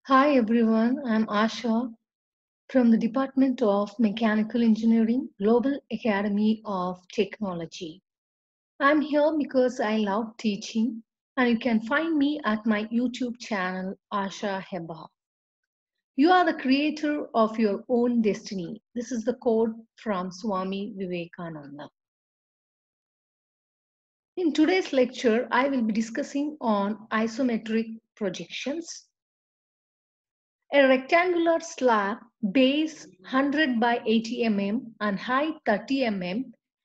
Hi everyone, I'm Asha from the Department of Mechanical Engineering, Global Academy of Technology. I'm here because I love teaching, and you can find me at my YouTube channel, Asha Heba. You are the creator of your own destiny. This is the quote from Swami Vivekananda. In today's lecture, I will be discussing on isometric projections. A rectangular slab, base 100 by 80 mm and height 30 mm,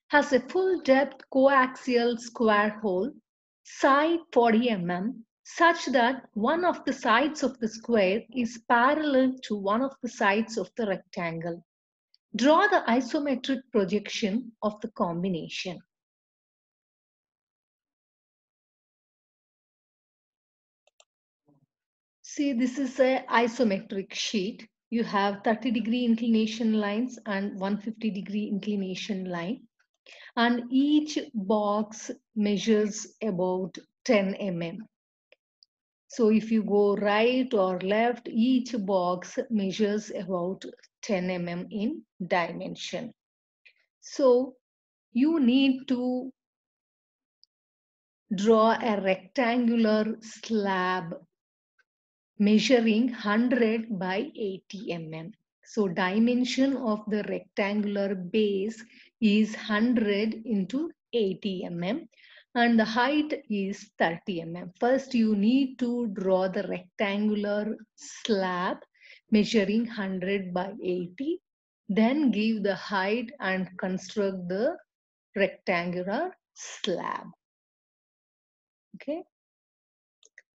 has a full depth coaxial square hole, side 40 mm, such that one of the sides of the square is parallel to one of the sides of the rectangle. Draw the isometric projection of the combination. See, this is an isometric sheet. You have 30-degree inclination lines and 150-degree inclination line. And each box measures about 10 mm. So if you go right or left, each box measures about 10 mm in dimension. So you need to draw a rectangular slab measuring 100 by 80 mm. So dimension of the rectangular base is 100 into 80 mm and the height is 30 mm. First you need to draw the rectangular slab measuring 100 by 80. Then give the height and construct the rectangular slab. Okay.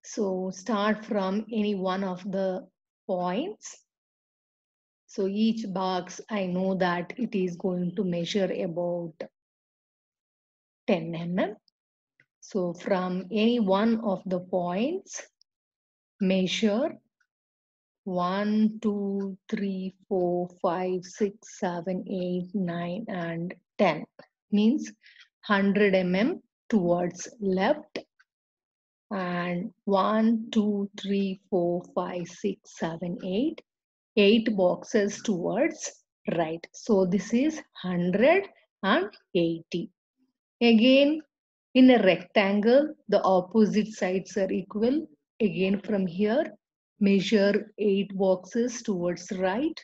So start from any one of the points. So each box, I know that it is going to measure about 10 mm. So from any one of the points, measure 1, 2, 3, 4, 5, 6, 7, 8, 9, and 10. Means 100 mm towards left and 1, 2, 3, 4, 5, 6, 7, 8. 8 boxes towards right. So this is 100 and 80. Again, in a rectangle, the opposite sides are equal. Again, from here, measure 8 boxes towards right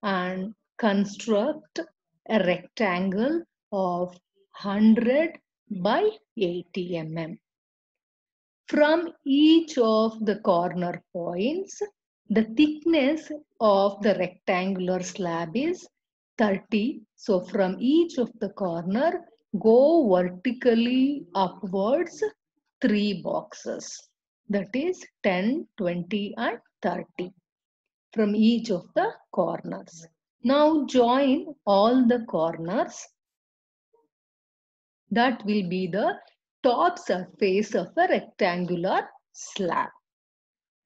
and construct a rectangle of 100 by 80 mm. From each of the corner points, the thickness of the rectangular slab is 30. So from each of the corner, go vertically upwards 3 boxes. That is 10, 20 and 30 from each of the corners. Now join all the corners. That will be the top surface of a rectangular slab.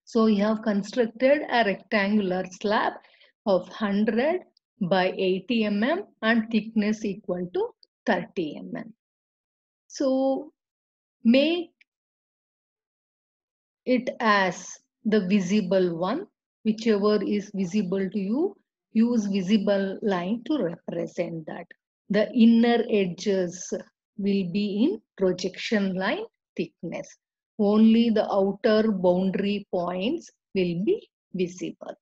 So we have constructed a rectangular slab of 100 by 80 mm and thickness equal to 30 mm. So make it as the visible one, whichever is visible to you, use visible line to represent that. The inner edges will be in projection line thickness. Only the outer boundary points will be visible.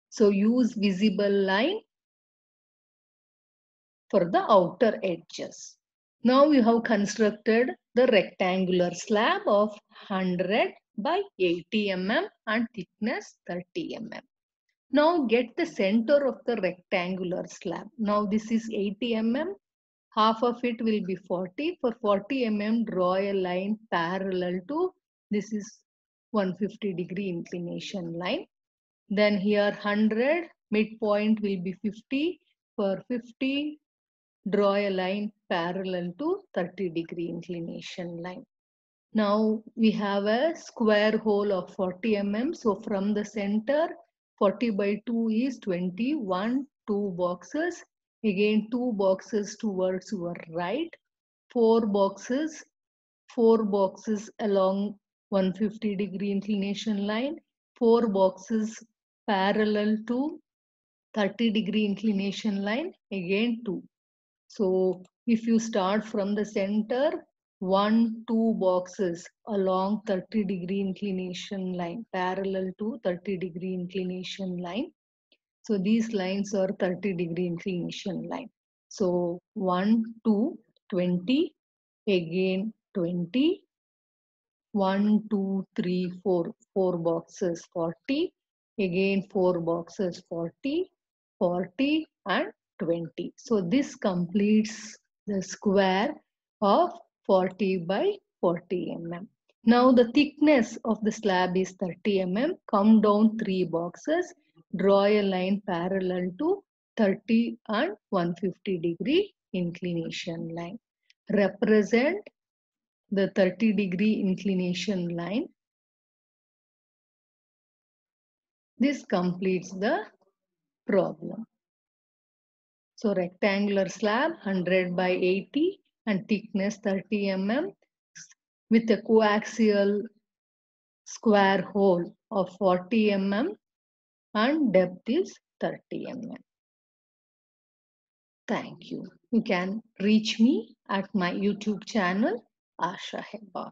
So use visible line for the outer edges. Now we have constructed the rectangular slab of 100 by 80 mm and thickness 30 mm. Now get the center of the rectangular slab. Now this is 80 mm. Half of it will be 40. For 40 mm, draw a line parallel to this is 150-degree inclination line. Then here 100, midpoint will be 50. For 50, draw a line parallel to 30-degree inclination line. Now we have a square hole of 40 mm. So from the center, 40 by 2 is 21, 2 boxes. Again 2 boxes towards your right, 4 boxes along 150-degree inclination line, 4 boxes parallel to 30-degree inclination line, again 2. So if you start from the center, 1, 2 boxes along 30-degree inclination line, parallel to 30-degree inclination line. So these lines are 30-degree inclination line. So 1, 2, 20, again 20, 1, 2, 3, 4, 4 boxes 40, again 4 boxes 40, 40 and 20. So this completes the square of 40 by 40 mm. Now the thickness of the slab is 30 mm. Come down 3 boxes, draw a line parallel to 30 and 150-degree inclination line. Represent the 30-degree inclination line. This completes the problem. So rectangular slab 100 by 80 and thickness 30 mm with a coaxial square hole of 40 mm and depth is 30 mm. Thank you. You can reach me at my YouTube channel, Asha Hebba.